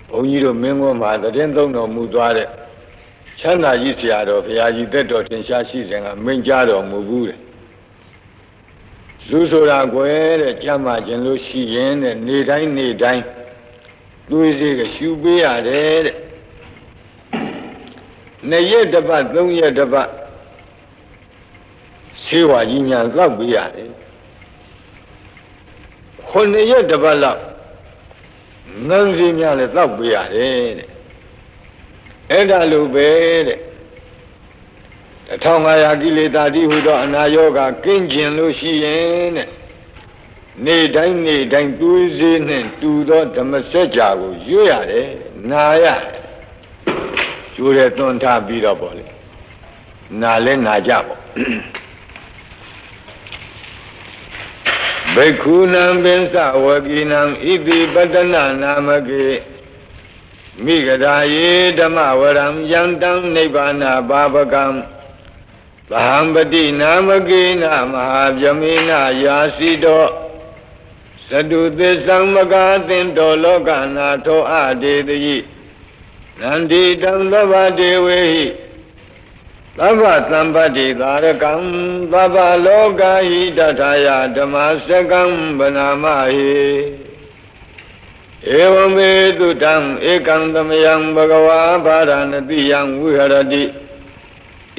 ဘုန်းကြီးတို့မင်းကွန်းမှာသတင်းသုံးတော်မူသွားတဲ့ချမ်းသာကြီးဆရာတော်ဘုရားကြီးသက်တော်ထင်ရှားရှိစဉ်ကမိန့်ကြားတော်မူဘူးတဲ့လူဆိုတာကွယ်တဲ့ကြမ်းမှခြင်းလို့ရှိရင်တဲ့နေတိုင်းသွေးစေးကရှူပေးရတယ်တဲ့2 ရက်တစ်ပတ်3 ရက်တစ်ပတ်ဆေးဝါးကြီးညာလောက်ပေးရတယ်9 ရက်တစ်ပတ်လောက်ငန်းစီများလည်းတောက်ပေးရတယ်တဲ့အဲ့ဒါလိုပဲတဲ့1500ကိလေသာတိဟုသောအနာယောဂကင်းကျင်လို့ရှိရင်တဲ့နေတိုင်းသွေးစေးနဲ့တူသောဓမ္မစကြာကိုရွတ်ရတယ်နာရတယ်ကျိုးတဲ့သွန်ထားပြီးတော့ပေါ့လေနာလဲနာကြပေါ့ဘိက္ခုနံပင်စဝကိနံဣတိပတ္တနာနာမကေမိဂဒာယေဓမ္မဝရံယံတံနိဗ္ဗာနာဘာဝကံသဟံပတိနာမကေနမဟာဗြဟ္မေနယာစီတောသတုသစ္ဆံမကာသင်တောလောကနာထောအဒေတိနန္ဒီတံသဗ္ဗဒေဝေဟိသဗ္ဗသံပတ္တိသာရကံသဗ္ဗလောကဟိတထာယဓမ္မစကံဗနာမဟိဧဝမေတုတံဧကံသမယံဘဂဝါဗာရဏတိယံဝိဟရတိ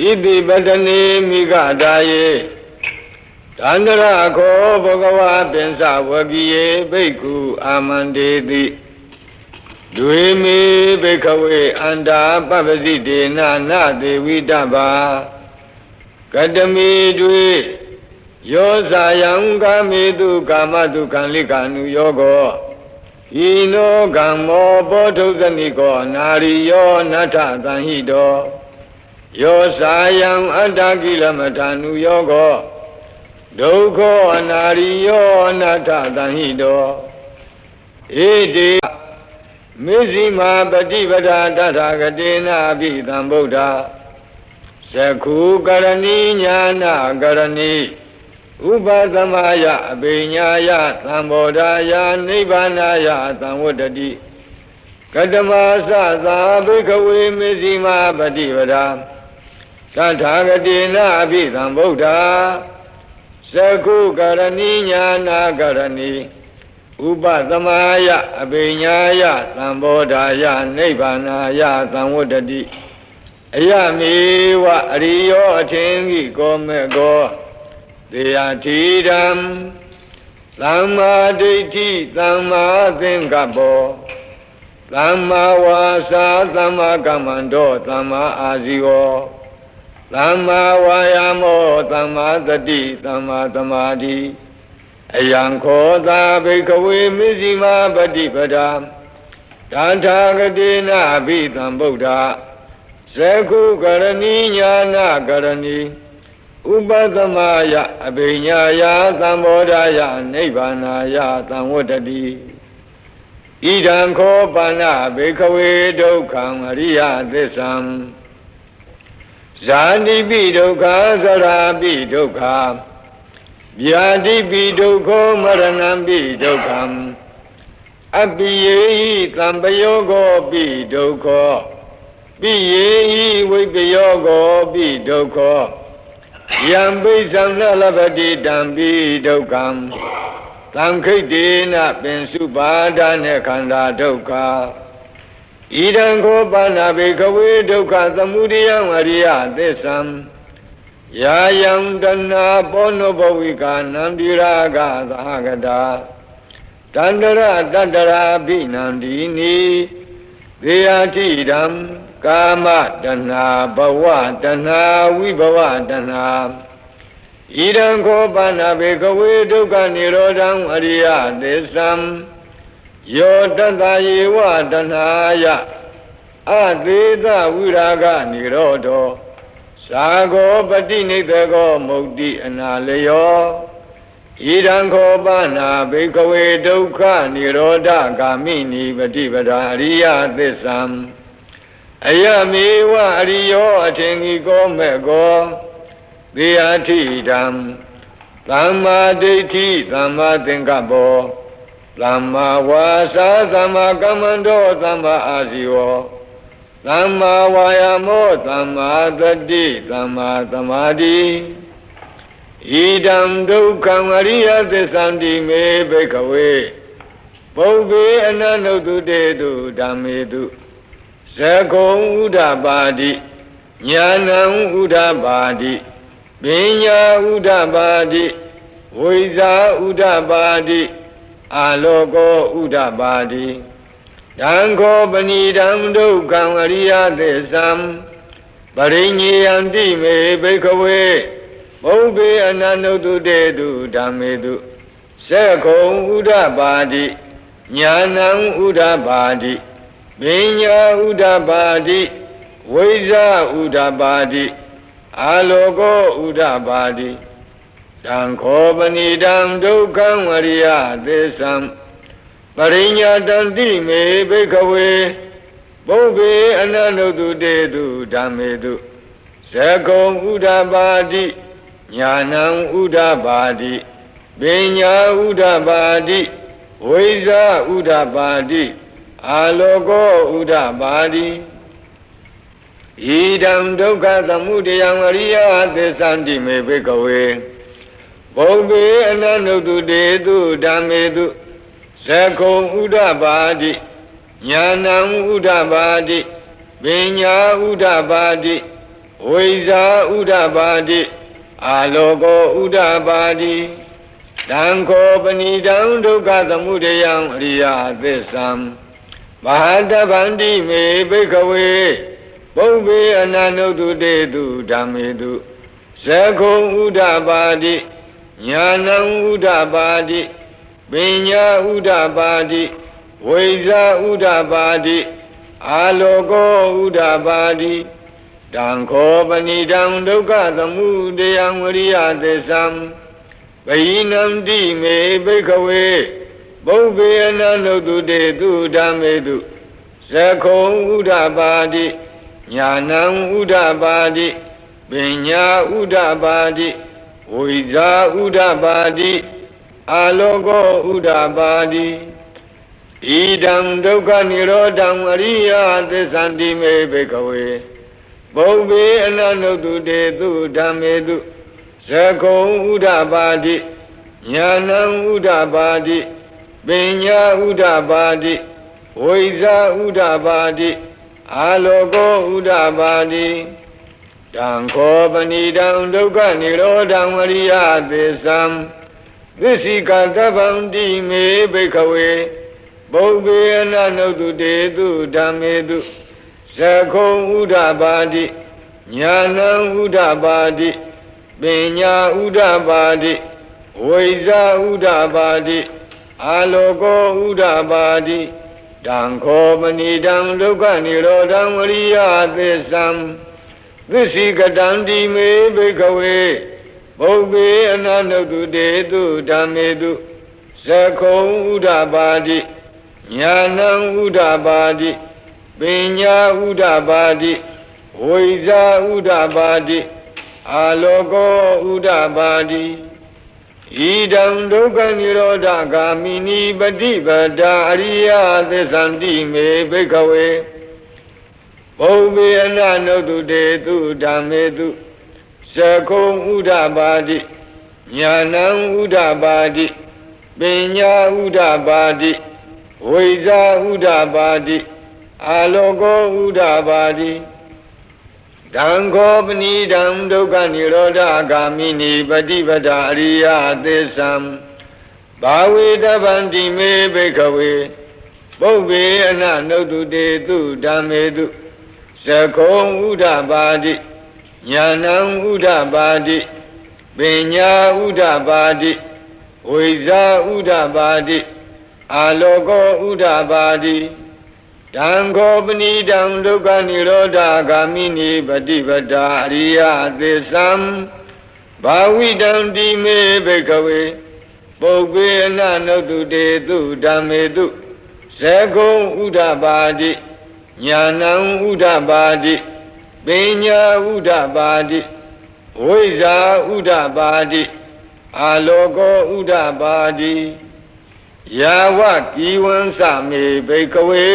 ဣတိပတနေမိဂဒါယေတန္တရခောဘဂဝါပင်စဝကိယေဘိက္ခုအာမန္တေတိဒွေမေဘိခဝေအန္တာပပ္ပစိတေနနာသေဝိတ္တဘာကတမေဒွေယောဇာယံကာမေတုကာမတုခံလိကာနုယောကောဤနောကံမောဘောထုဇနိကောနာရိယောနထသံဟိတောယောဇာယံအတ္တကိလမထာနုယောကောဒုက္ခောအနာရိယောအနတ္ထသံဟိတောဧတေမေဇိမာပฏิပဒါတထာဂတေနာဘိသံဗုဒ္ဓသခုကရဏီညာနာကရဏီဥပသမယအဘိညာယသံဘောဓာယနိဗ္ဗာနာယသံဝတ္တတိကတမသသာဘိကဝေမေဇိမာပฏิပဒါတထာဂတေနာဘိသံဗုဒ္ဓသခုကရဏီညာနာကရဏီဥပသမယအဘိညာယသံဘောဓာယနိဗ္ဗာနာယသံဝတ္တတိအယမေဝအရိယောအထင်ကြီးကောမေကောတေယတိဓမ္မသမ္မာဒိဋ္ဌိသမ္မာသင်္ကပ္ပောသမ္မာဝါစာသမ္မာကမ္မန္တောသမ္မာအာဇီဝောသမ္မာဝါယာမောသမ္မာသတိသမ္မာသမာဓိအယံခောသာဘိကဝေမေဇိမာပฏิပဒါတထာဂတေနာဘိသံဗုဒ္ဓသခုကရဏီညာနာကရဏီဥပသမယအဘိညာယသံဘောဓာယနိဗ္ဗာနာယသံဝတ္တတိဣဒံခောပါဏဘိကဝေဒုက္ခံအရိယသစ္ဆံဇာတိပိဒုက္ခသရာပိဒုက္ခဗျာတိပိဒုက္ခောမရဏံပိဒုက္ခံအပိယေဟိသံပယောဂောပိဒုက္ခောပိယေဟိဝိပယောဂောပိဒုက္ခောယံပိသံနလပတိတံပိဒုက္ခံသံခိတ္တေနပင်စုပါဒနဲ့ခန္ဓာဒုက္ခဣဒံခောပါဏဘေကဝေဒုက္ခသမုဒယံအရိယသစ္ဆံယာယံတဏပောနောဘဝိကာနံတိရာဂသဟဂတာတန္တရတတ္တရာဘိနန္ဒီနိသေယတိဓမ္မကာမတဏဘဝတဏဝိဘဝတဏဣဒံခောပါဏဘေကဝေဒုက္ခនិရောဓံအရိယသစ္ဆံယောတတယေဝတဏယအသေသဝိရာဂនិရောဓောသာဂောပတိနိဗ္ဗောမုတ်တိအနာလယောဣဒံခောပါဏဘေကဝေဒုက္ခនិရောဓဂာမိနိပฏิပဒါအရိယသစ္ဆံအယမေဝအရိယောအထင်ကြီးကောမေကောသေယထိဓမ္မသမ္မာဒိဋ္ဌိသမ္မာသင်္ကပ္ပော သမ္မာဝါစာသမ္မာကမ္မန္တောသမ္မာအာဇီဝသမ္မာဝါယာမောသမ္မာသတိသမ္မာသမာဓိဣဒံဒုက္ခံအရိယသစ္ဆန္တိမေဘိက္ခဝေပုဗ္ဗေအနန္တုတုတေတုဓမ္မေတုဇဂုံဥဒ္ဓပါတိညာဏံဥဒ္ဓပါတိပညာဥဒ္ဓပါတိဝိဇာဥဒ္ဓပါတိအာလောကောဥဒ္ဓပါတိဒံခောပဏိဒံဒုက္ခံအရိယသစ္ဆံပရိညေယံတိမေဘိက္ခဝေပုဗ္ဗေအနန္တုတုတေတုဓမ္မေတုဇဂုံဥဒ္ဓပါတိညာဏံဥဒ္ဓပါတိပညာဥဒ္ဓပါတိဝိဇာဥဒ္ဓပါတိအာလောကောဥဒ္ဓပါတိတံခောပဏိတံဒုက္ခံဝရိယသစ္ဆံပရိညာတံတိမေဘိက္ခဝေပုဗ္ဗေအနန္တုတုတေတုဓမ္မေတုဇဂုံဥဒ္ဓပါတိညာဏံဥဒ္ဓပါတိပညာဥဒ္ဓပါတိဝိဇာဥဒ္ဓပါတိအာလောကောဥဒ္ဓပါတိဣဒံဒုက္ခသမုဒယံအရိယသစ္ဆန္တိမေဘိက္ခဝေပုဗ္ဗေအနန္တုတုတေတုဓမ္မေတုဇဂုံဥဒ္ဓပါတိညာဏံဥဒ္ဓပါတိပညာဥဒ္ဓပါတိဝိဇာဥဒ္ဓပါတိအာလောကောဥဒ္ဓပါတိတံခောပဏိတံဒုက္ခသမုဒယံအရိယသစ္ဆံမဟာတဗန္တိမေဘိက္ခဝေပုဗ္ဗေအနန္တုတုတေတုဓမ္မေတုဇဂုံဥဒ္ဓပါတိညာဏံဥဒ္ဓပါတိပညာဥဒ္ဓပါတိဝိဇာဥဒ္ဓပါတိအာလောကောဥဒ္ဓပါတိတံခောပဏိတံဒုက္ခသမုဒယံဝရိယသစ္ဆံပဟိနံတိမေဘိက္ခဝေပုဗ္ဗေအနန္တုတုတေတုဓမ္မေတုဇဂုံဥဒ္ဓပါတိညာဏံဥဒ္ဓပါတိပညာဥဒ္ဓပါတိဝိဇာဥဒ္ဓပါတိအာလောကောဥဒ္ဓပါတိဣဒံဒုက္ခនិရောဓံအရိယသစ္ဆန္တိမေဘိက္ခဝေပုဗ္ဗေအနန္တုတုတေတုဓမ္မေတုဇဂုံဥဒ္ဓပါတိညာဏံဥဒ္ဓပါတိပညာဥဒ္ဓပါတိဝိဇာဥဒ္ဓပါတိအာလောကောဥဒ္ဓပါတိတံခောပဏိတံဒုက္ခនិရောဓံအရိယသစ္ဆံသစ္စိကတဗန္တိမေဘိက္ခဝေပုဗ္ဗေအနန္တုတုတေတုဓမ္မေတုဇဂုံဥဒ္ဓပါတိညာဏံဥဒ္ဓပါတိပညာဥဒ္ဓပါတိဝိဇာဥဒ္ဓပါတိအာလောကောဥဒ္ဓပါတိတံခောပဏိတံဒုက္ခនិရောဓံအရိယသစ္ဆံသစ္စိကတံတိမေဘိက္ခဝေပုဗ္ဗေအနန္တုတုတေတုဓမ္မေတုဇဂုံဥဒ္ဓပါတိညာဏံဥဒ္ဓပါတိပညာဥဒ္ဓပါတိဝိဇာဥဒ္ဓပါတိအာလောကောဥဒ္ဓပါတိဣဒံဒုက္ခនិရောဓဂာမိနိပฏิပဒါအရိယသစ္ဆန္တိမေဘိက္ခဝေပုဗ္ဗေအနန္တုတုတေတုဓမ္မေတုဇဂုံဥဒ္ဓပါတိညာဏံဥဒ္ဓပါတိပညာဥဒ္ဓပါတိဝိဇာဥဒ္ဓပါတိအာလောကောဥဒ္ဓပါတိတံခောပဏိတံဒုက္ခនិရောဓဂာမိနိပฏิပဒါအရိယသစ္ဆံဘာဝေတဗန္တိမေဘိက္ခဝေပုဗ္ဗေအနန္တုတုတေတုဓမ္မေတုဇဂုံဥဒ္ဓပါတိညာဏံဥဒ္ဓပါတိပညာဥဒ္ဓပါတိဝိဇာဥဒ္ဓပါတိအာလောကောဥဒ္ဓပါတိတံခောပဏိတံဒုက္ခនិရောဓဂာမိနိပฏิပဒါအရိယသစ္ဆံဘာဝိတံတိမေဘိက္ခဝေပုဗ္ဗေအနန္တုတုတေတုဓမ္မေတုဇဂုံဥဒ္ဓပါတိညာဏံဥဒ္ဓပါတိပညာဥဒ္ဓပါတိဝိဇာဥဒ္ဓပါတိအာလောကောဥဒ္ဓပါတိဣ ယာဝကိဝံစမေဘိကဝေ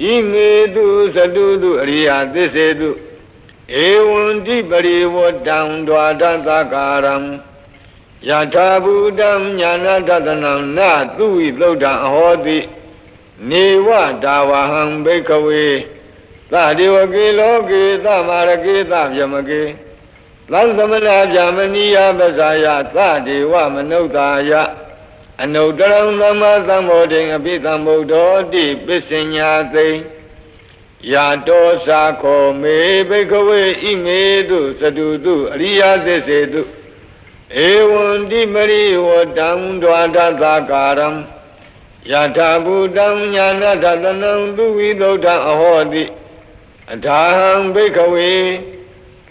ဣမေတုသတုတုအရိယသစ္စေတုဧဝံတိပရိဝတ္တံဒွါဒသကာရံယထာဘူတံညာနာတတနံနသုဝိသုဒ္ဓံအဟောတိနေဝဒါဝဟံဘိကဝေသဒေဝကေလောကေသမာရကေသဗျမကေသံသမဏဗျာမနိယပဇာယသဒေဝမနုဿာယအနုတရံသမ္မာသမ္ဗောဓိအပိသမ္ဗုဒ္ဓောတိပစ္စညာသိယာတောသာခောမေဘိကဝေဣမေတုသတုတုအရိယသစ္စေတုဧဝံတိပရိဝတ္တံဒွါဒသကာရံယထာဘူတံညာနာတတနံသူဝိသုဒ္ဓံအဟောတိအထာဟံဘိကဝေ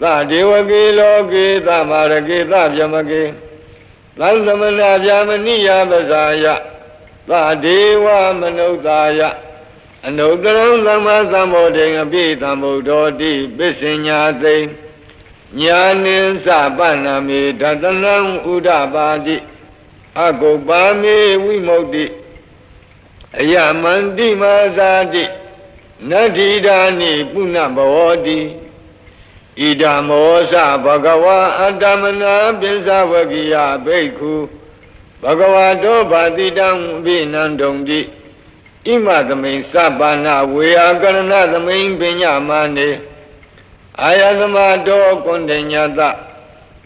သဒေဝကေလောကေသမာရကေသဗျမကေသံသမဏဗျာမနိယပဇာယသဒေဝမနုဿာယအနုတရံသမ္မာသမ္ဗောဓိအပိသမ္ဗုဒ္ဓောတိပစ္စညာသိညာနိသပ္ပနာမေဒတနံဥဒ္ဓပါတိအကုပ္ပါမေဝိမုတ္တိအယမန္တိမာဇာတိနတ္ထိဒာနိပုဏ္ဏဘောတိဣဒမောသဘဂဝါအတ္တမနာပိစ္ဆဝကိယဘိက္ခုဘဂဝါတောဘာတိတံအဘိနန္တုံတိဣမသမိန်စပ္ပနာဝေယကရဏသမိန်ပညာမနေအာယသမတောကွန်တညတ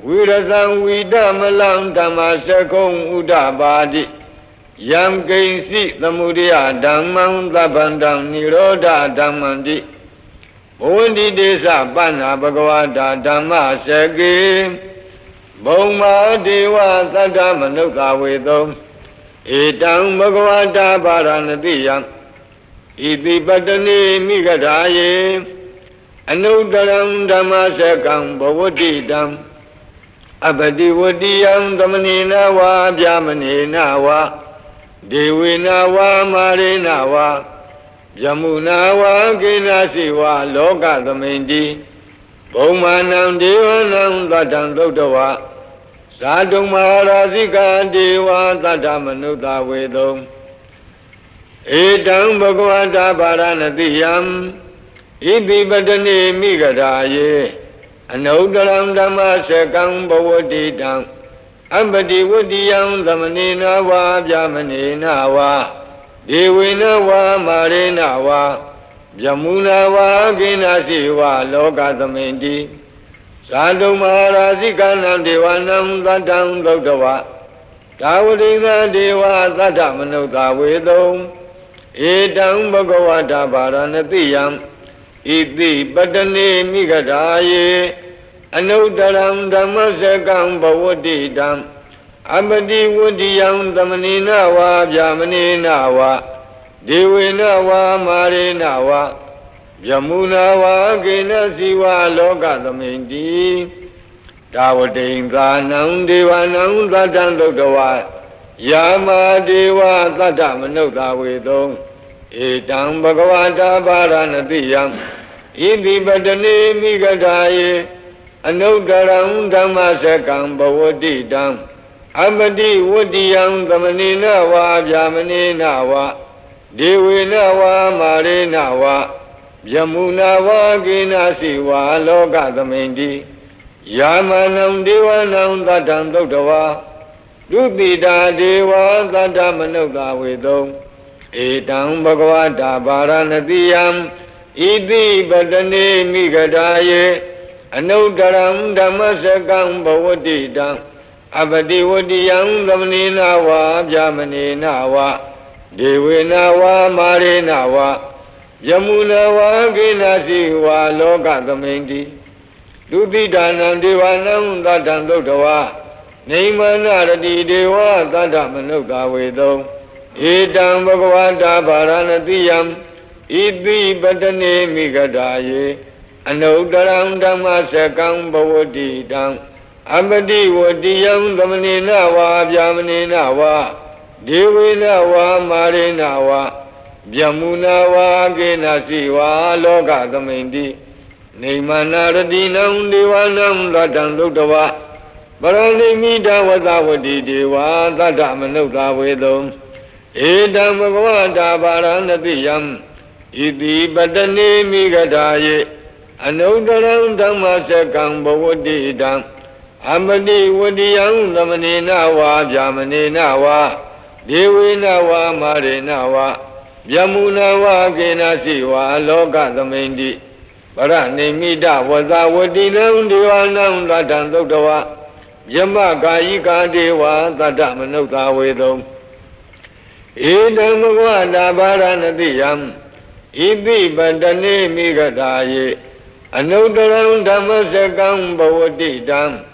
ဝိရဇံဝိဒမလံဓမ္မစကုံဥဒ္ဓပါတိယံကိဉ္စိသမုဒယဓမ္မံသဗ္ဗန္တံနိရောဓဓမ္မန္တိဘဝန္တိတေသပဏ္ဏဘဂဝတာဓမ္မစကေဘုံမာဒေဝသတ္တမနုဿဝေသောဧတံဘဂဝတာပါရဏတိယံဣတိပတ္တနေမိဂဓာယေအနုတရံဓမ္မစကံဘဝတိတံအပတိဝတိယံသမဏေနဝါဗျာမနေနဝါဒေဝေနဝါမာရေနဝါယမုနာဝါကိနာစီဝါလောကသမိန်တိဘုံမာနံဒေဝနံသတ္တံသုတ္တဝါဇာတုမဟာရာဇိကဒေဝသတ္တမနုဿဝေတုံဧတံဘဂဝတာပါရဏတိယံဣတိပတ္တနေမိဂဓာယေအနုတရံဓမ္မစကံဘဝတိတံအပတိဝတိယံသမဏေနဝါဗျာမနေနဝါဒေဝေနဝါမာရေနဝါယမုနာဝါကိနာစီဝါလောကသမိန်တိဇာတုမဟာရာဇိကနံဒေဝနံသတ္တံသုတ္တဝါဒါဝတိသဒေဝသတ္တမနုဿဝေတုံဧတံဘဂဝတာပါရဏတိယံဣတိပတ္တနေမိဂဓာယေအနုတရံဓမ္မစကံဘဝတိတံအပတိဝတိယံသမဏေနဝါဗျာမနေနဝါဒေဝေနဝါမာရေနဝါယမုနာဝါကိနစီဝါလောကသမိန်တိဒါဝတိံသာနံဒေဝနံသတ္တံသုတ္တဝါယာမာဒေဝသတ္တမနုဿဝေတုံဧတံဘဂဝတာပါရဏတိယံဣတိပတ္တနေမိဂဓာယေအနုတရံဓမ္မစကံဘဝတိတံအပတိဝတိယံသမဏေနဝါဗျာမနေနဝါဒေဝေနဝါမာရေနဝါယမုနာဝါကိနာစီဝါလောကသမိန်တိယာမနံဒေဝနံသတ္တံသုတ္တဝါဒုတိတာဒေဝသတ္တမနုဿဝေတုံဧတံဘဂဝတာပါရဏတိယံဣတိပတ္တနေမိဂဓာယေအနုတရံဓမ္မစကံဘဝတိတံအပတိဝတိယံသမဏေနဝါဗျာမနေနဝါဒေဝေနဝါမာရေနဝါယမုနာဝါကိနာစီဝါလောကသမိန်တိဒုတိတာနံဒေဝနံသတ္တံသုတ္တဝါနေမနာရတိဒေဝသတ္တမနုဿဝေတုံဧတံဘဂဝတာပါရဏတိယံဣတိပတ္တနေမိဂဓာယေအနုတရံဓမ္မစကံဘဝတိတံအပတိဝတိယံသမဏေနဝါဗျာမနေနဝါဒေဝေနဝါမာရေနဝါယမုနာဝါကိနာစီဝါလောကသမိန်တိနေမနာရတိနံဒေဝနံသတ္တံသုတ္တဝါပရဏိမိတဝသဝတိဒေဝသတ္တမနုဿဝေတုံဧ Edam Bhagavata Varanatiyam Iti Patani Migadaye Anudaram Dhammasekam Bhavadidam Amadi Vadiyam Dhamanina Va Jamanina Va Devina Va Marina Va Yamuna Va Kenasi Va Loka Dhamindi Paranimita Vada Vadinam Divanam Radhan Dokdava Yama Kayika Deva Tata Manukta Vedam Edam Bhagavata Varanatiyam Iti Patani Migadaye Anudaram Dhammasekam Bhavadidam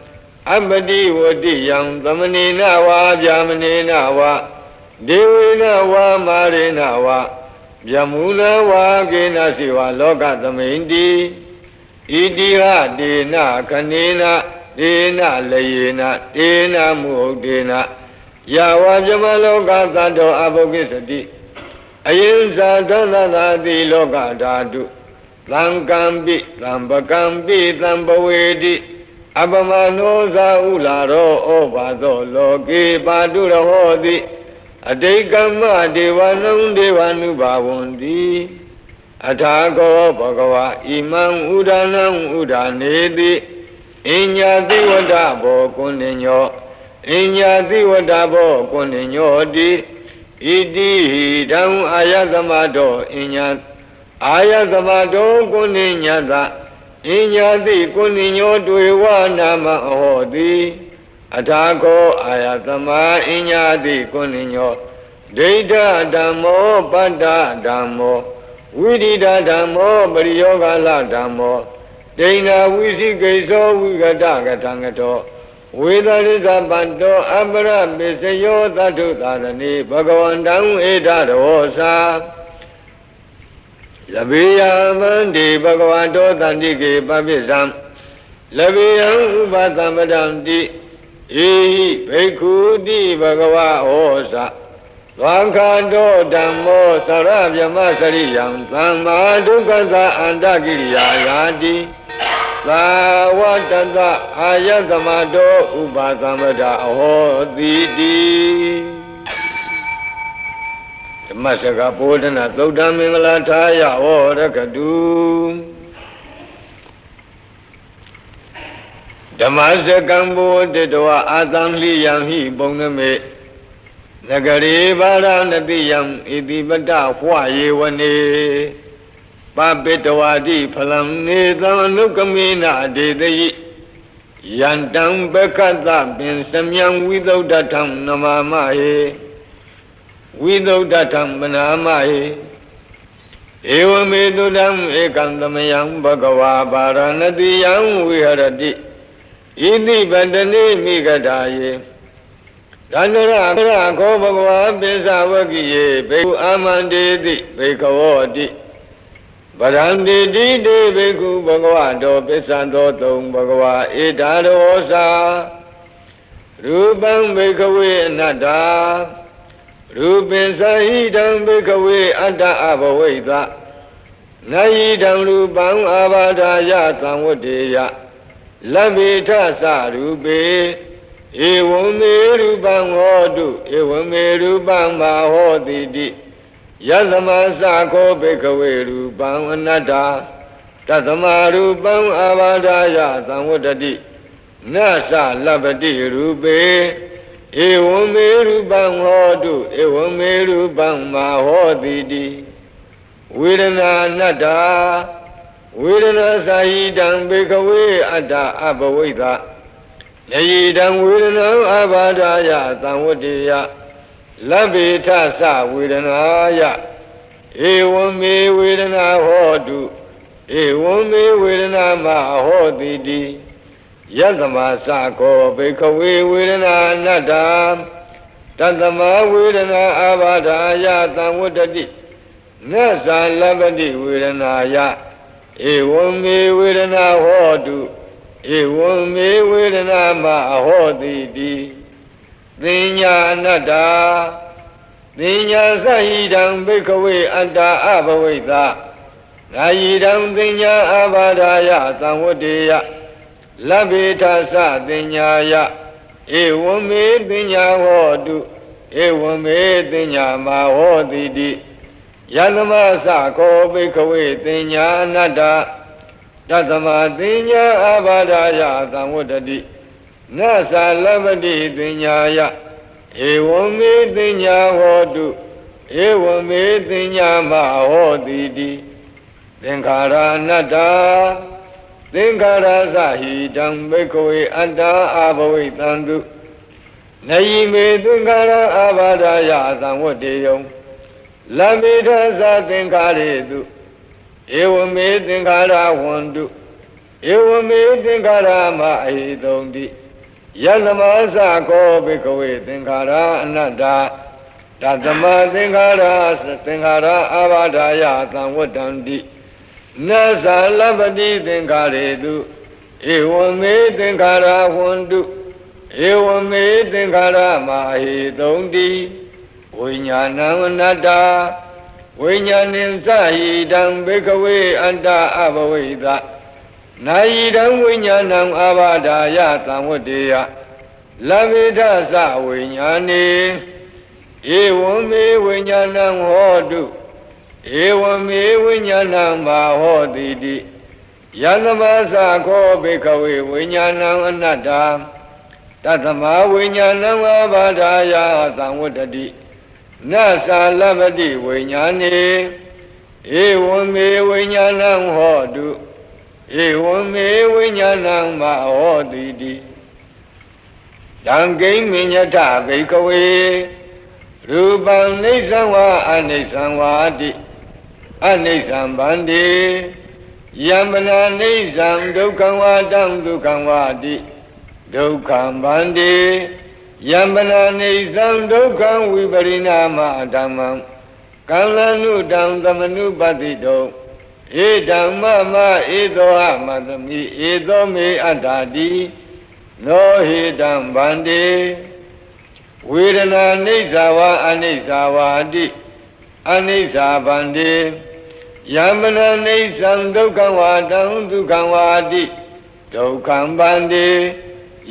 Abadi Vadiyam Dhamanina Va Jamanina Va Devina Va Marina Va Yamuna Va Kenasi Va Loka Dhamindi Idiha Dena Kanena Dena Layena Dena Muhdena Yava Jamaloka Tato Abhokisati Ayinsa Dhanadadi Loka Dhatu Thankampi Thampakampi Thampavedi Abhamano Saularo Obado Loke Padurahodi Adekama Devanam Devanubhavanti Athako Bhagava Imam Udanam Udanedi Inyati Vadabo Kuninyo Inyati Vadabo Kuninyo Di Idi Hidam Ayatamado Inyat Ayatamado Kuninyata Inyati Kuninyo Dwewa Nama Hodi Athako Ayatama Inyati Kuninyo Deita Dhammo Pada Dhammo Vidita Dhammo Pariyogala Dhammo Dena Visikeso Vigata Gatangato Vedarisa Panto Abra Bisayo Tatu Tarani Bhagavandam Edarosa Labiya Mandi Bhagavato Tandike Papisam Labiyam Upasamadamti Ehi Bhekudi Bhagava Osa Vakado Dhammo Sarabhyama Sariyam Thamma Dukasa Andagiriya Yadi Savatata Ayatamado Upasamada Ahodidi Masaka Podana Todamingala Taya Orakadu Dhammasakam Bodhidwa Atamli Yamhi Boname Nagari Varanatiyam Iti Bata Hwaye Wane Papitawadi Phalam Nidhanukamina Dedayi Yantam Bekata Bin Samyam Vidaudatam Namamahe Vidaudatam Banamahe Evamedudam Ekandamayam Bhagava Varanatiyam Viharati Iti Patani Migadaye Dandara Ko Bhagava Pisavakiye Bheku Amandedi Bhekavodi Bharandedi De Bheku Bhagavato Pisantotum Bhagava Edarosa Rupam Bhekave Nada Rupin Sahidam Bhekave Atta Abhaveda Nayidam Rupam Abhadaya Samvadeya Labita Sarupe Evame Rupam Hodu Evame Rupam Mahodidi Yadama Sako Bhekave Rupam Anatta Tatama Rupam Abhadaya Samvadadi Nasa Labati Rupe Evame Rupam Hodu Evame Rupam Mahodidi Vedana Anatta Vedana Sahidam Bhekave Atta Abhaveda Nayidam Vedana Abhadaya Samvadeya Labita Sa Vedanaya Evame Vedana Hodu Evame Vedana Mahodidi Yadama Sako Bhekave Vedana Anatta Tatama Vedana Abhadaya Samvadadi Nasa Labati Vedanaya Evame Vedana Hodu Evame Vedana Mahodidi Dinya Anatta Dinya Sahidam Bhekave Atta Abhaveda Nayidam Dinya Abhadaya Samvadeya Labita Sa Dinyaya Evame Dinya Hodu ဧဝံမေတိညာမဟောတိတိယသမသခောဘိက္ခဝေတိညာအနတ္တတသမတိညာအဘာဒာယသံဝတ္တတိနသလပတိတိညာယဧဝံမေတိညာဟောတုဧဝံမေတိညာမဟောတိတိသင်္ခါရအနတ္တသင်္ခါရသဟိတံဘိက္ခဝေအတ္တအဘဝိတံတုနယိမေသင်္ခါရအဘာဒာယသံဝတ္တေယံလမေထသသင်္ခါရေတုဧဝမေသင်္ခါရဝန္တုဧဝမေသင်္ခါရမအဟိတုံတိယသမသခောဘိက္ခဝေသင်္ခါရအနတ္တတသမသင်္ခါရအဘာဒာယသံဝတ္တံတိနသလပတိသင်္ခါရေတုဧဝမေသင်္ခါရဝန္တုဧဝမေသင်္ခါရမအဟိတုံတိဝိညာဏံအနတ္တဝိညာဏင်သဟိတံဘိက္ခဝေအတ္တအဘဝိတနာယိတံဝိညာဏံအဘာဒာယသံဝတ္တေယလဗေဒသဝိညာဏေဧဝံမေဝိညာဏံဟောတုဧဝံမေဝိညာဏံမာဟောတိတိယသမသခောဘိက္ခဝေဝိညာဏံအနတ္တတသမဝိညာဏံအဘာဒာယသံဝတ္တတိနသလပတိဝိညာဏေဧဝံမေဝိညာဏံဟောတုဧဝံမေဝိညာဏံမဟောတိတိတံကိဉ္မိညထဘိက္ခဝေရူပံနိစ္စံဝါအနိစ္စံဝါတိအနိစ္စံဗန္တိယမနာနိစ္စံဒုက္ခံဝါတံဒုက္ခံဝါတိဒုက္ခံဗန္တိယမနာနိစ္စံဒုက္ခံဝိပရိနာမဓမ္မံကံလနုတံသမနုပတိတောဧဓမ္မမဧသောဟမသမိဧသောမေအတ္တာတိနောဟိတံဗန္တိဝေဒနာနိစ္စဝါအနိစ္စဝါတိအနိစ္စဗန္တိယမနာနိစ္စံဒုက္ခံဝါတံဒုက္ခံဝါတိဒုက္ခံဗန္တိ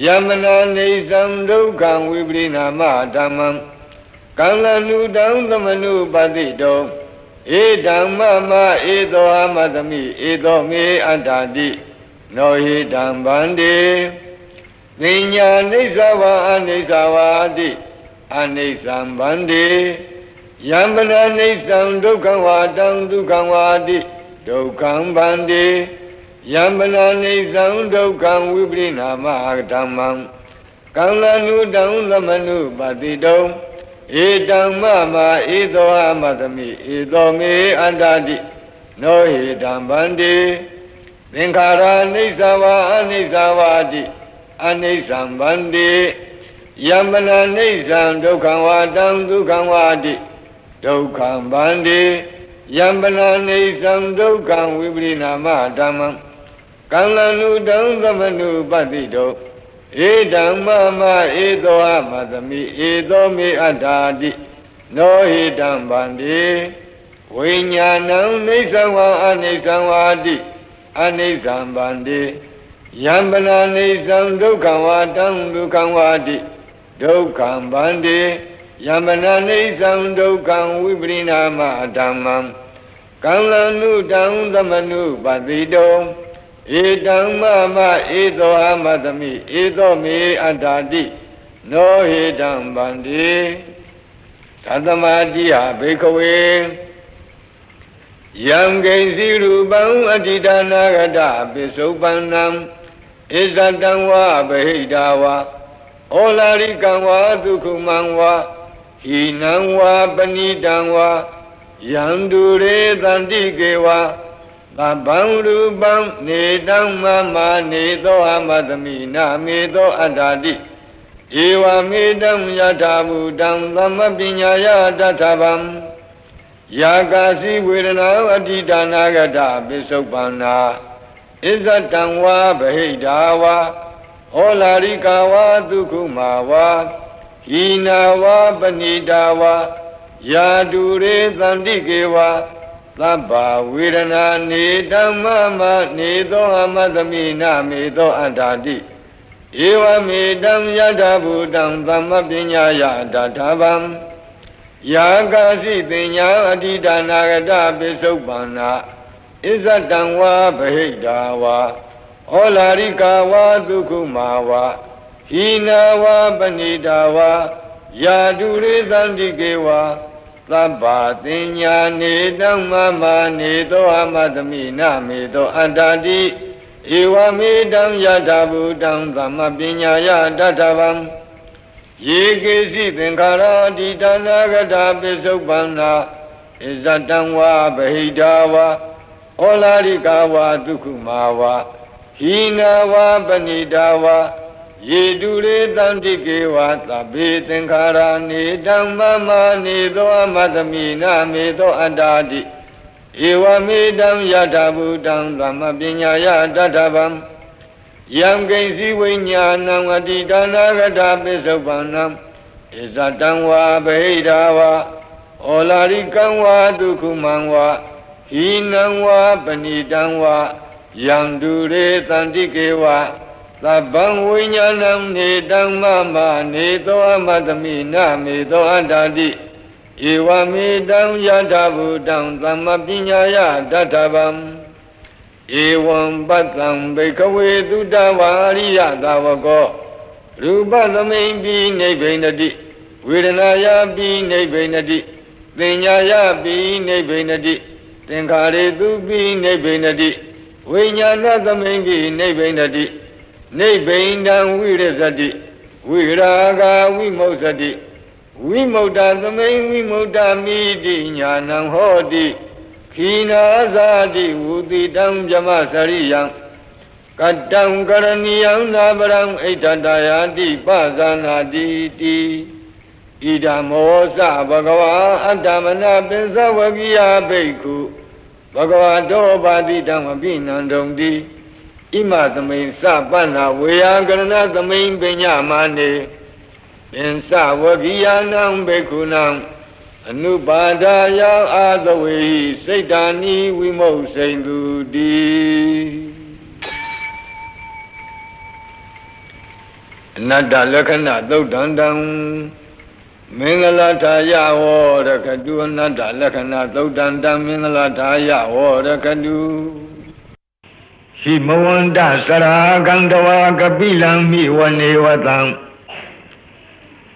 ယမနာနိစ္စံဒုက္ခံဝိပရိနာမဓမ္မံကံလနုတံသမနုပတိတောဧဓမ္မမဧသောဟမသမိဧသောမေအတ္တာတိနောဟိတံဗန္တိပညာနိစ္စဝါအနိစ္စဝါတိအနိစ္စံဗန္တိယမနာနိစ္စံဒုက္ခံဝါတံဒုက္ခံဝါတိဒုက္ခံဗန္တိယမနာနိစ္စံဒုက္ခံဝိပရိနာမဓမ္မံကံလနုတံသမနုပတိတောဧတံမမဧသောဟမသမိဧသောမေအတ္တာတိနောဟိတံဗန္တိသင်္ခါရနိစ္စဝါအနိစ္စဝါတိအနိစ္စံဗန္တိယမနာနိစ္စံဒုက္ခံဝါတံဒုက္ခံဝါတိဒုက္ခံဗန္တိယမနာနိစ္စံဒုက္ခံဝိပရိနာမဓမ္မံကံလနုတံသမနုပတိတောဧဓမ္မမဧသောဟမသမိဧသောမေအတ္တာတိနောဟိတံဗန္တိဝိညာဏံနိစ္စဝါအနိစ္စဝါတိအနိစ္စံဗန္တိယမနာနိစ္စံဒုက္ခံဝါတံဒုက္ခံဝါတိဒုက္ခံဗန္တိယမနာနိစ္စံဒုက္ခံဝိပရိနာမဓမ္မံကံလနုတံသမနုပတိတောဧတံမမဧသောဟမသမိဧသောမေအတ္တာတိနောဟိတံဗန္တိသတ္တမတိဟဘိက္ခဝေယံကိဉ္စီရူပံအတ္တိဒါနာဂတပိစုပန္နံဣဇတံဝါဗဟိတာဝါဩလာရိကံဝါဒုက္ခမံဝါဟိနံဝါပဏိတံဝါယံတုရေတန္တိကေဝါသဗ္ဗံရူပံနေတံမမနေသောအမသမိနာမေသောအတ္တာတိဧဝမေတံယထာဘူတံသမပညာယတထဗံယာကာစီဝေဒနာအတ္တိဒါနာဂတပိစုပန္နာဣဇတံဝါဗဟိတာဝါဩလာရိကာဝါဒုက္ခမာဝါဟိနာဝါပဏိတာဝါယာတုရေသန္တိကေဝါသဗ္ဗဝေဒနာနေဓမ္မမနေသောအမသမိနာမေသောအတ္တာတိ ဧဝမေတံယထာဘူတံသမ္မပညာယတထာဗံယာကာစီပညာအဋ္ဌိဒါနာဂတပိစုပ္ပန္နာဣဇတံဝါဗဟိတာဝါဩလာရိကာဝါဒုက္ခမာဝါဟိနာဝါပဏိတာဝါယာတုရေသန္တိကေဝါသဗ္ဗတင်ညာနေတံမမနေသောအမတမိနမေသောအတ္တတိဧဝမေတံယထာဘူတံသမ္မပညာယတထဗံယေကေစီသင်္ခါရတိတနာဂတပိစုပ္ပန္နာဣဇတံဝါဗဟိတာဝါဩလာရိကာဝါဒုက္ခမာဝါဟိနာဝါပဏိတာဝါယေတုရေတန္တိကေဝါသဗ္ဗေသင်္ခါရနေတံမမနေသောအမတမိနမေသောအတ္တတိဧဝမေတံယထာဘူတံသမ္မပညာယတထဗံယံကိဉ္စီဝိညာဏံအတ္တိဒါနာဂတပိစုပ္ပန္နံဣဇတံဝါဗဟိတာဝါဩလာရိကံဝါဒုက္ခမံဝါဟိနံဝါပဏိတံဝါယံတုရေတန္တိကေဝါသဗ္ဗံဝိညာဏံနေတံမမနေသောအမတမိနမေသောအတ္တတိဧဝမေတံယထာဘူတံသမ္မပညာယတထဗံဧဝံပတ္တံဘိကဝေသုတဝါရိယသာဝကောရူပသမိန်ပိနိဗ္ဗိနတိဝေဒနာယပိနိဗ္ဗိနတိသင်ညာယပိနိဗ္ဗိနတိသင်္ခါရေသူပိနိဗ္ဗိနတိဝိညာဏသမိန်ပိနိဗ္ဗိနတိနိဗ္ဗိန္ဒံဝိရဇတိဝိရာဂဝိမု ဿတိဝိမု ddha သမိန်ဝိမု ddha မိတိညာဏံဟောတိခိနာဇာတိဝုတိတံဗြဟ္မစရိယံကတ္တံကရဏီယံနာပရံဣဋ္ဌတယာတိပဇာနာတိတိဣဒံမောစဘဂဝါအတ္တမနပိစဝကိယဘိက္ခုဘဂဝါတောပါတိတံအပိနန္တုံတိဣမသမိန်စပန္နာဝေယကရဏသမိန်ပညာမာနေပင်စဝကိယနံဘိက္ခုနံအနုပါဒာယအာသဝေဟိစိတ်တာနိဝိမုတ်စိန်သူတိအနတ္တလက္ခဏာသုတ်တန္တံမင်္ဂလာထာယဝရကတုအနတ္တလက္ခဏာသုတ်တန္တံမင်္ဂလာထာယဝရကတုဟိမဝန္တစရာကံတဝါကပိလံမိဝနေဝတံ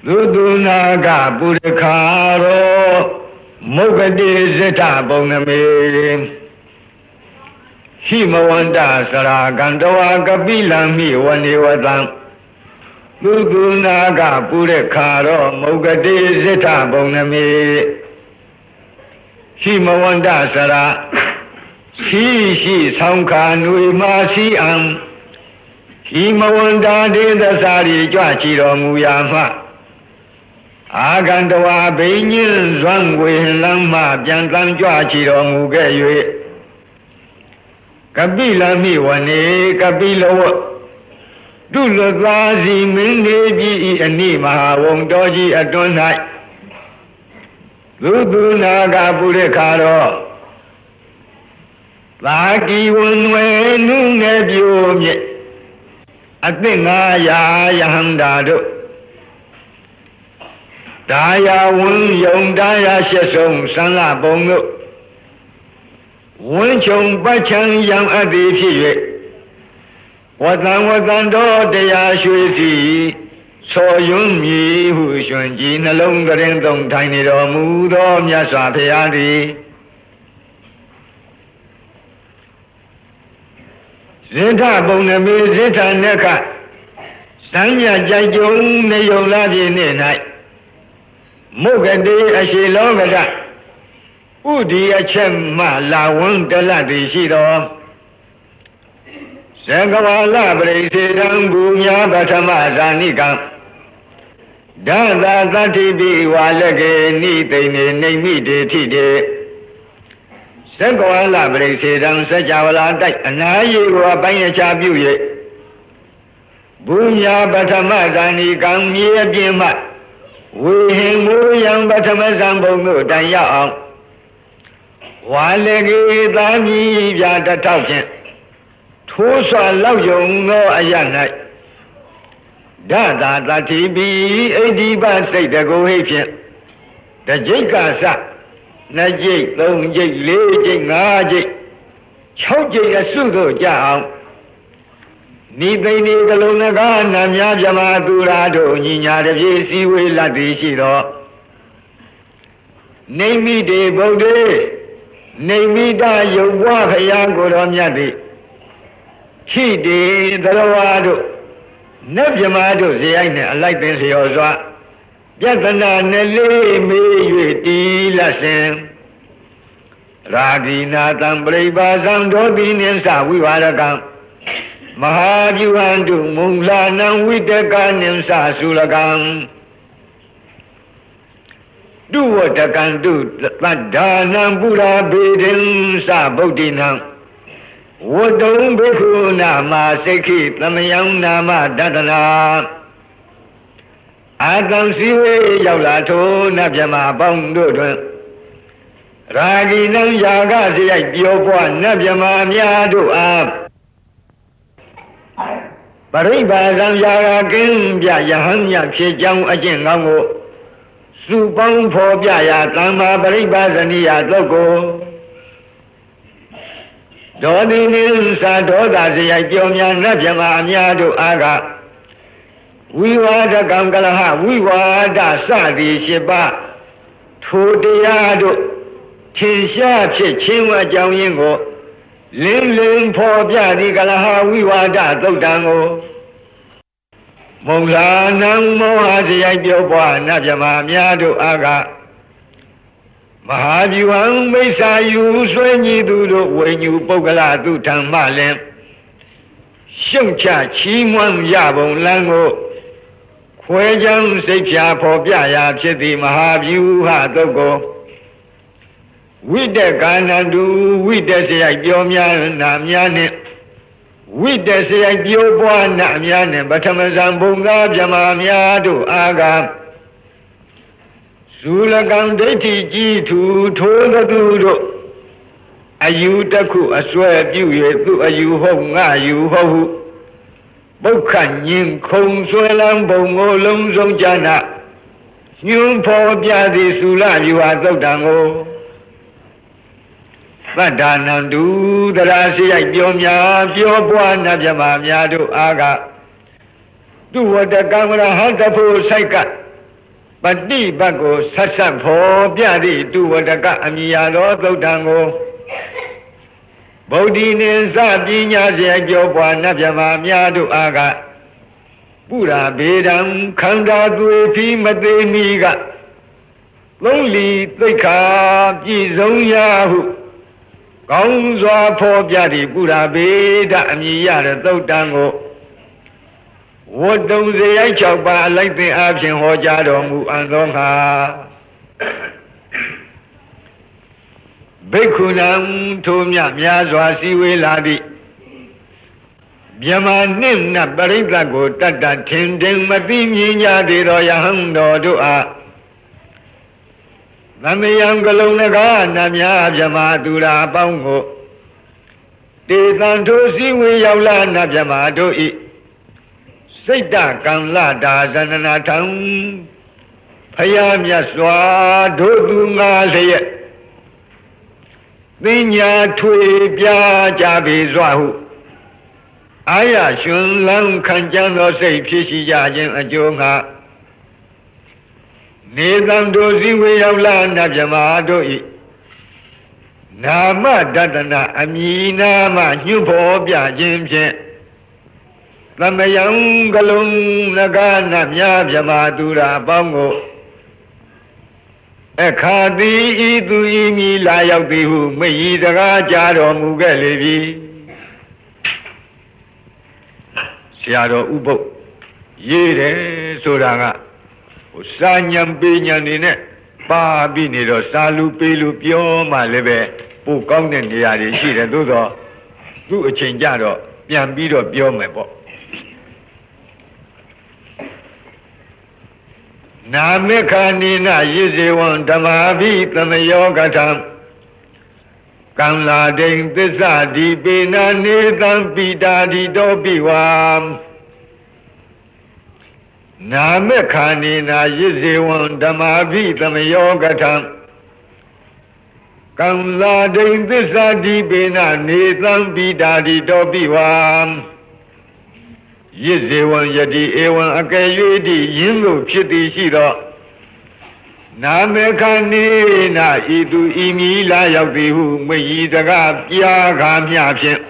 သုတုနာကပုရခာရောမုဂတိဇိထပုံနမေဟိမဝန္တစရာကံတဝါကပိလံမိဝနေဝတံသုတုနာကပုရခာရောမုဂတိဇိထပုံနမေဟိမဝန္တစရာရှိဆောင်းခါနွေမာစီအံဟိမဝန္တာဒေသစာရီကြွချီတော်မူရာမှအာဂန္တဝါဘိညင်းဇွမ်းဝေလမ်းမှပြန်တမ်းကြွချီတော်မူခဲ့၍ကပိလမိဝနေကပိလဝတုလသာစီမင်းနေပြီအနိမဟာဝံတော်ကြီးအတွန်း၌သုတုနာကပုရိခါတော်သာကီဝန်ဝဲနုငယ်ပြိုမြစ်အသင့်900ယဟန္တာတို့ဒါယဝံယုံဒါယရှစ်ဆုံးသံဃပုံတို့ဝန်းချုံပတ်ချံယံအပ်သည်ဖြစ်၍ဝတံတော်တရားရွှေစီဆောယွန်းမြည်ဟုရွှန်ကြည်နှလုံးကရင်သုံးထိုင်နေတော်မူသောမြတ်စွာဘုရားသည်ဇိထပုံနမေဇိထနက္ခစံမြကြိုက်ကြုံနေယုံလာပြည့်နေ့၌မုဂတိအရှိလောကတဥဒီအချက်မှလာဝန်းတလတ်သည်ရှိတော်ဇဂဝါလပရိစေတံဘူညာပထမဇာနိကံဒသသတ္တိပိဝါလကေနိသိနေနေမိတေထိတေသက္ကဝါလပရိစေတံစัจ java လာတိုက်အနာယေကိုအပိုင်းအခြားပြု၍ဘူညာပထမဇာနိကံမြေအပြင်မှဝေဟင်မူယံပထမဇံဘုံတို့တိုင်ရောက်အောင်ဝါလကေသာမီပြတစ်ထောက်ဖြင့်ထိုးစွာလောက်ယုံသောအရ၌ Dada Tatibi, Ediba say the go hippian. The Jikasa, Najik, Long Jik, Lejik, Najik, Chojik, a Sudo Jam. Nibe Nigaluna, Namya Jamadurado, Nina, the Jesi will la Dishiro. Name me de Bode, name me da you walk a young good on Yadi. She did the Lawado. Nebjamado, the Aina, like this, Yosa. Yatana, Nelly, me, you lesson. Radina, Tambreba, some Dobin and Sa, we were a gun. Mahajuandu, Munglan, with the gun and Sa, Sulagan. Do what I can do, but Dana Buddha Bidin Sa Bodina. What don't be who Nama Seki, Lamayang Nama Dadana. I don't see way Yaulato, Nabjama Bondo. Ragi Nam Yaga, the Yopo, Nabjama Miadu up. Pariba Zam Yaga Kim, Yahanya, Chijang Ajingango. Supang for Jaya, Tama, Pariba Zania, Logo. Dodin Sadoda, the Idiomian Najama, Miadu Aga. We were the Gangalaha, we were the Sadi Shiba. Tudiado, Tinsha, Chima Jango, Ling for Jadi Galaha, we were the Dodango. Monglanang Moha, the Idioba, Najama, Miadu Aga. Mahajuan Mesa, you when you do when you Bogala do Tamalim. Shungcha, Chimwan Yabon Lango. Kwejang Secha Popia, Chiti Mahaju Hadogo. With the Ganadu, with the Sayomia Namiane. With the Sayoboa Namiane, Batamazambunga, Jamamiadu Aga. Sulagan Deti G2 Tola Dudo. Ayutaku, I swear you, you home, you ho. Bokan Yin Kong Suelang Bongo Long Zong Jana. Yun Po Biadi Sula, you are Dodango. Badanandu, the Rasi Yomya, Piobuana Jamamia do Aga. Do what the Gamma Hunter for Saika. But the Bago Sasam for Biadi, do what the Gamia Dodango. Bodin and Sabinia, Jobuana Jamamia do Aga. Pura Bedam, Kanda do Pimade Miga. Lonely, the car, Jizon Yahoo. Gongzwa for Biadi, Pura Beda, and Yada Dodango. What don't they I chop by like the option Hojado and Longa? Bekunam to Miazwa Siwe Ladi. Biamanim na Barigago, Tata Tinding Matinia de Royahando do A. Namiyangalonga, Namia Jamadura Bongo. De Santo Siwe Yaula Najamado E. Sita Kanla Dazanana Town. Payam Yaswa, Dodunga Zayet. Vinya Tui Bia Jabi Zwahu. Aya Shun Lang Kanjano say Pishi Yajin Ajonga. Nedam Dozi way of land of Jamado E. Nama Dadana Amina Ma Yupo Bia Jimje. Lamayang Galung Nagana Mia Jamadura Bongo. Ekadi Idu Imi Layabihu, May the Rajado Mugalevi Siado Ubo Yere Suranga Sanyam Binyan in it, Babinido, Salu Pilu Pio Maleve, Pukong and the Adi Shira Dudo, do a changeado, Yambido Pio Mebo. Namekanina Yiziwan Damavi Tamayogatam Kanla Ding Pisadi Bina Nidam Pidadi Dobiwam နာမေခာနေနာရစ်စေဝံဓမ္မာဘိသမယောကထံကံလာဒိန်သစ္စာတိပေနနေသံပိတာတိတောပိဝံရစ်စေဝံယတိဧဝံအကယ်၍တိယင်းသို့ဖြစ်သည်ရှိသောနာမေခာနေနာဤသူဤမီလာရောက်သည်ဟုမိတ်ဤတကားပြာခါမျှဖြင့်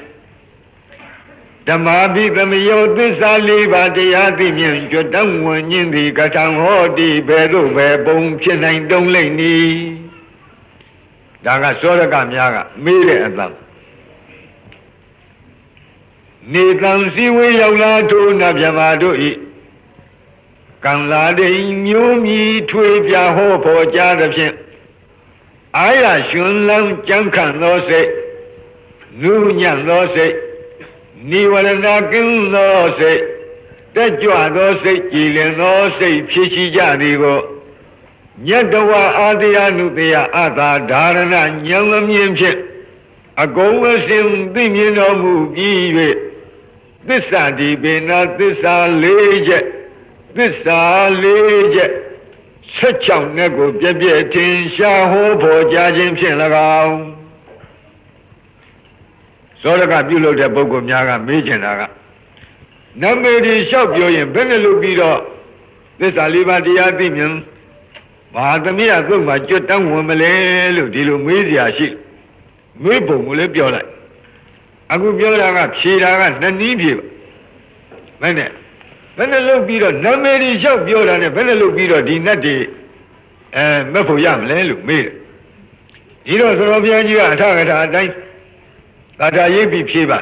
ဓမ္မာဘိသမယောသစ္စာလေးပါးတရားသိမြင်ကြွတံဝင်ခြင်းသည်ကထံဟောတိဘယ်သို့ပဲပုံဖြစ်နိုင်တုံးလိမ့်နီဒါကစောရကများကမေးတဲ့အတန်နေတံစည်းဝေးရောက်လာထိုးနတ်မြမာတို့ဤကံလာတိမျိုးမြည်ထွေပြဟောဖို့ကြားသဖြင့်အာရရှင်လန်းကြံခံသောစိတ်နုညံ့သောစိတ်နိဝရဏကင်းသောစိတ်တက်ကြွသောစိတ်ကြည်လင်သောစိတ်ဖြစ်ရှိကြသည်ကိုညတဝအာတရားနုတရားအသာဓာရဏဉာဏ်မြင်ဖြင့်အကုန်အစင်သိမြင်တော်မူပြီး၍သစ္စာဒီပေနာသစ္စာ၄ချက်သစ္စာ၄ချက်16နဲ့ကိုပြည့်ပြည့်ထင်ရှားဟောဖို့ကြားခြင်းဖြင့်၎င်းသောရကပြုလုပ်တဲ့ပုဂ္ဂိုလ်များကမေးချင်တာကနမေဒီလျှောက်ပြောရင်ဘယ်နဲ့လုပ်ပြီးတော့သစ္စာ၄ပါးတရားသိမြင်ဘာသမီးအသုတ်မှာကြွတန်းဝင်မလဲလို့ဒီလိုမေးစရာရှိမေးပုံကိုလည်းပြောလိုက်အခုပြောတာကဖြေတာကနှစ်နည်းဖြေပါဘယ်နဲ့လုပ်ပြီးတော့နမေဒီလျှောက်ပြောတာနဲ့ဘယ်နဲ့လုပ်ပြီးတော့ဒီနတ်တွေမက်ဖို့ရမလဲလို့မေးတယ်ဒီတော့သရောဘုရားကြီးကအထကထာအတိုင်းကာထာရိပ်ပြီးဖြေပါ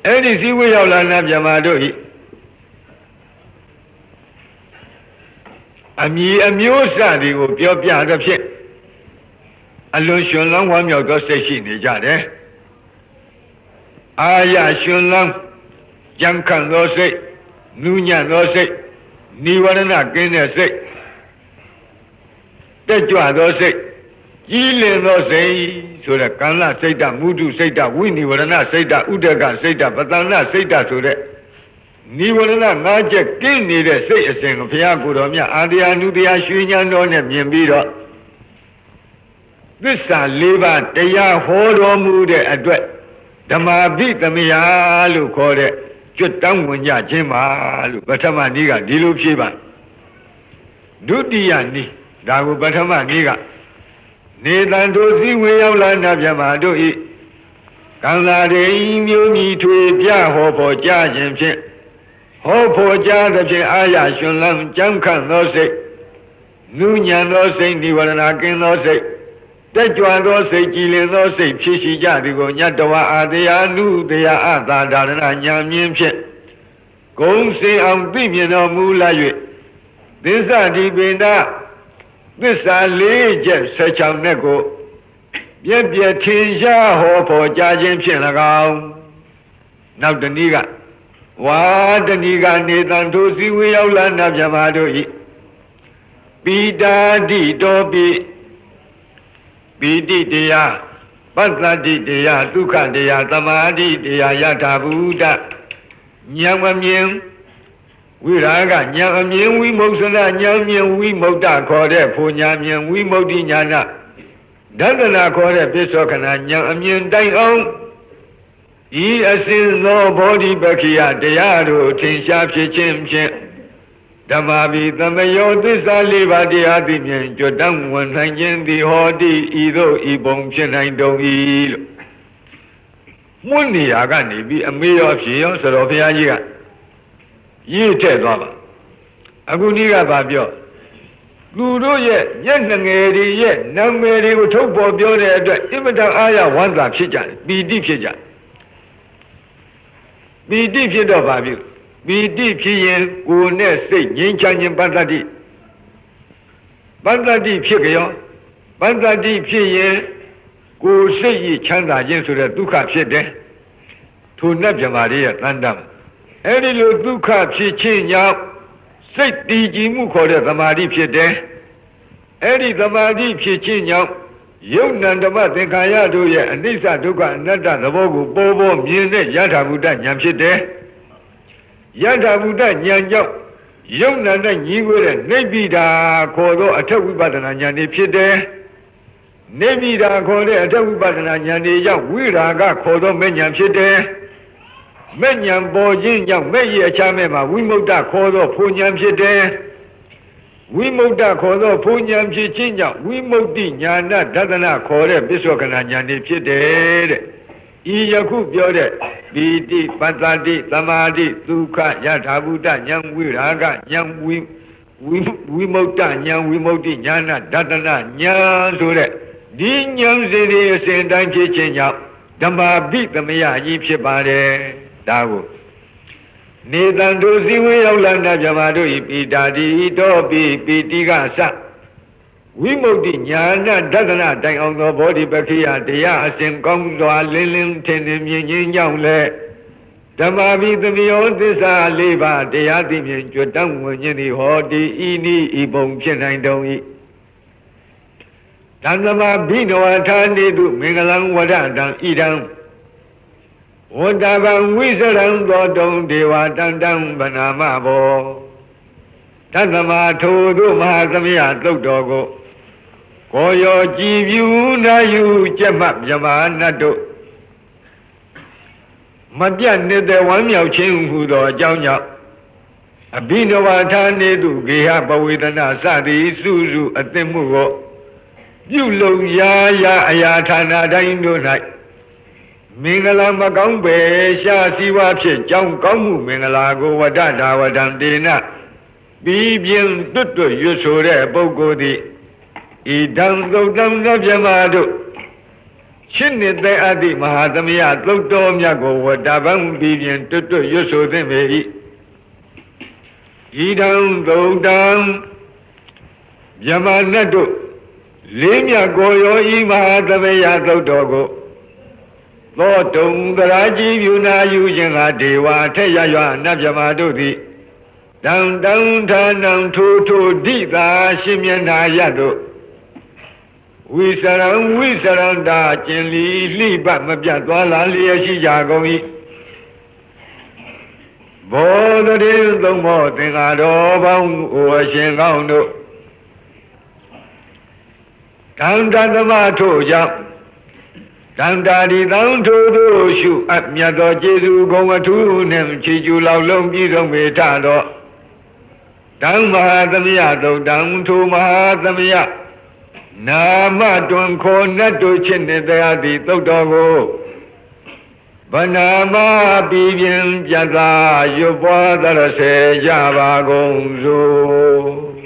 အဲ့ဒီစည်းဝေးရောက်လာနတ်မြမာတို့ဤအမည်အမျိုးအစားတွေကိုပြောပြသဖြင့်အလွန်ရှင်လန်းဝမ်းမြောက်သောစိတ်ရှိနေကြတယ်အာရရှင်လန်းကြံခံသောစိတ်နူးညံ့သောစိတ်နိဝရဏကင်းတဲ့စိတ်တက်ကြွသောစိတ်ကြီးလင်သောစိတ်ဆိုတဲ့ကံလစိတ်တမုဒုစိတ်တဝိနိဝရဏစိတ်တဥဒကစိတ်တပတန္နစိတ်တဆိုတဲ့နိဝရဏ၅ချက်ကင်းနေတဲ့စိတ်အစဉ်ကိုဘုရားကိုယ်တော်မြတ်အာတရားနုတရားရွှေဉာဏ်တော်နဲ့မြင်ပြီးတော့သစ္စာ၄ပါးတရားဟောတော်မူတဲ့အတွက်ဓမ္မာဘိသမယလို့ခေါ်တဲ့ကျွတ်တောင်းဝင်ကြခြင်းပါလို့ပထမနည်းကဒီလိုဖြေပါဒုတိယနည်းဒါကိုပထမနည်းကနေတံတို့စည်းဝေရောက်လာနတ်မြမာတို့ဤကံလာတိမျိုးမြည်ထွေပြဟောဖို့ကြားခြင်းဖြင့်ဟောဖို့ကြားသဖြင့်အာရရှင်လန်းကြံခန့်သောစိတ်နုညံသောစိတ်နိဝရဏကင်းသောစိတ်တက်ကြွသောစိတ်ကြည်လင်သောစိတ်ဖြစ်ရှိကြသည်ကိုညတဝအာတရားနုတရားအသာဒါရဏညာမြင်ဖြင့်ဂုံစင်အောင်သိမြင်တော်မူလာ၍သစ္စာဒီပိဏသစ္စာ၄ချက်16နဲ့ကိုပြည့်ပြည့်ထင်ရှားဟောဖို့ကြားခြင်းဖြင့်၎င်းနောက်တနည်းကဝါတနည်းကနေတန်ထိုစည်းဝေးရောက်လာနတ်မြမာတို့ဤပိတာတိတောပိတိတရားပတ္တတိတရားဒုက္ခတရားသမာဓိတရားယထာဘူတဉာဏ်မမြင်ဝိရာဂဉာဏ်အမြင်ဝိမုဿနာဉာဏ်မြင်ဝိမု tta ခေါ်တဲ့ဖူညာမြင်ဝိမု tti ညာနာဒသနာခေါ်တဲ့ပစ္စောခဏဉာဏ်အမြင်တိုင်အောင်ဤအစဉ်သောဘောဓိပက္ခိယတရားတို့ထင်ရှားဖြစ်ခြင်းဖြင့်ဓမ္မာဘိသမယောသစ္စာ၄ပါးတရားသိမြင်ကြွတန်းဝင်နိုင်ခြင်းသည်ဟောတိဤသို့ဤပုံဖြစ်နိုင်တုံ၏လို့မွန်းနေရာကနေပြီးအမေရောဖြေရောဆိုတော့ဘုရားကြီးကရေးထည့်သွားပါအခုဒီကဘာပြောသူတို့ရဲ့မျက်နှငယ်တွေရဲ့နာမည်တွေကိုထုတ်ပေါ်ပြောတဲ့အတွက်အင်မတန်အားရဝမ်းသာဖြစ်ကြတယ်ပီတိဖြစ်ကြတယ်ပီတိဖြစ်တော့ဘာဖြစ်ပီတိဖြစ်ရင်ကိုယ်နဲ့စိတ်ငြိမ်းချမ်းခြင်းပတ္တတိဖြစ်ကြရောပတ္တတိဖြစ်ရင်ကိုယ်စိတ်ရချမ်းသာခြင်းဆိုတဲ့ဒုက္ခဖြစ်တယ်ထိုနတ်မြမာရဲ့တန်တမ်းအဲ့ဒီလိုဒုက္ခဖြစ်ခြင်းကြောင့်စိတ်တည်ကြည်မှုခေါ်တဲ့သမာဓိဖြစ်တယ်အဲ့ဒီသမာဓိဖြစ်ခြင်းကြောင့်ယုတ်နံဓမ္မသင်္ခါရတို့ရဲ့အနိစ္စဒုက္ခအနတ္တသဘောကိုပေါ်ပေါ်မြင်တဲ့ယထာဘုဒ္ဓဉာဏ်ဖြစ်တယ်ယထာဘုဒ္ဓဉာဏ်ကြောင့် ယုံနာနဲ့ညီကိုတဲ့နိဗ္ဗိဒာခေါ်သောအထက်ဝိပဿနာဉာဏ်တွေဖြစ်တယ်နိဗ္ဗိဒာခေါ်တဲ့အထက်ဝိပဿနာဉာဏ်တွေကြောင့်ဝိရာဂခေါ်သောမဲ့ဉာဏ်ဖြစ်တယ်မဲ့ဉာဏ်ပေါ်ခြင်းကြောင့်မဲ့ရဲ့အခြားမဲ့မှာဝိမု ക്ത ခေါ်သောဖူဉာဏ်ဖြစ်တယ်ဝိမု ക്ത ခေါ်သောဖူဉာဏ်ဖြစ်ခြင်းကြောင့်ဝိမု ക്തി ဉာဏဒသနာခေါ်တဲ့ပစ္စောကနာဉာဏ်တွေဖြစ်တယ်တဲ့ဤယခုပြောတဲ့ပီတိပတ္တိသမာဓိဒုက္ခယထာဘုဒ္ဓဉာဏ်ဝိရာဂဉာဏ်ဝိမု ക്ത ဉာဏ်ဝိမု ക്തി ဉာဏဒသနာဉာဏ်ဆိုတဲ့ဒီဉာဏ်စီတွေအစဉ်တိုင်းဖြစ်ခြင်းကြောင့်ဓမ္မာပိသမယကြီးဖြစ်ပါတယ်ဒါကိုနေတံတို့ဇီဝေရောက်လာတဲ့ဗြဟ္မာတို့ဤပိတာတိတောပိပိတိကစဝိမု ക്തി ဉာဏဒသနာတိုင်အောင်သောဘောဓိပက္ခိယတရားအစဉ်ကောင်းစွာလင်းလင်းထင်ထင်မြင်ခြင်းကြောင့်လည်းဓမ္မာပိသမယောသစ္စာ၄ပါးတရားသိမြင်ကြွတန်းဝင်ခြင်းသည်ဟောဒီဤနည်းဤပုံဖြစ်နိုင်တုံ၏ဓမ္မဘိနဝထာနေတုမင်္ဂလံဝဒတံဣဒံဝတ္တဗံဝိစရံသောတုံဒေဝတန္တံဗနာမဘောတသမထိုတို့မဟာသမယသုတ်တော်ကိုကိုရောကြည်ပြူနာယူကျက်မှမြမနတ်တို့မပြတ်နေတဲ့ဝမ်းမြောက်ခြင်းဟူသောအကြောင်းကြောင့်အဘိနဝထာနေတုဂေဟပဝေဒနာစသည်စုစုအသင့်မှုကိုပြုလုံရာရာအရာဌာနတိုင်းတို့၌မင်္ဂလာမကောင်းပဲရှားစီဝါဖြစ်ကြောင်းကောင်းမှုမင်္ဂလာကိုဝဒတာဝဒံတေနပြီးပြင်းတွတ်တွတ်ရွတ်ဆိုတဲ့ပုဂ္ဂိုလ်သည်ဤတံသုတ်တံဗြဟ္မာတို့ရှင်းနေတဲ့အတ္တိမဟာသမယသုတ်တော်မြတ်ကိုဝဒဗံပြီးပြင်းတွတ်တွတ်ရွတ်ဆိုသင့်ပေ၏ဤတံသုတ်တံဗြဟ္မာနတ်တို့လေးမြတ်ကိုရောဤမဟာသမယသုတ်တော်ကိုသောတုံသရာကြီးပြုနာယူခြင်းကဒေဝထက်ရရွနတ်ဗြဟ္မာတို့သည်တံတံဌာနံထိုထိုဒိသာရှင်မျက်နာရတို့ဝိစရံတာကျင်လီလှိပတ်မပြတ်သွားလာလျက်ရှိကြကုန်၏ဘောဓတိသုံးမောသင်္ဃာတော်ပေါင်းအိုအရှင်ကောင်းတို့တံတသမထို့ကြောင့်တံတာဒီတံထို့တို့ရှုအပ်မြတ်သောကျေးဇူးဂုဏ်အထူးနှင့်ချီးကျူးလောက်လုံးပြည့်စုံပေထသောတံမဟာသမယသုတ်တံထိုမဟာသမယနာမတွင်ခေါ်နတ်တို့ချစ်နေတဲ့အသည့်သုတ်တော်ကိုဗနာမပြီးပြင်းပြတ်သာရွတ်ပွားသရစေကြပါကုန်စို့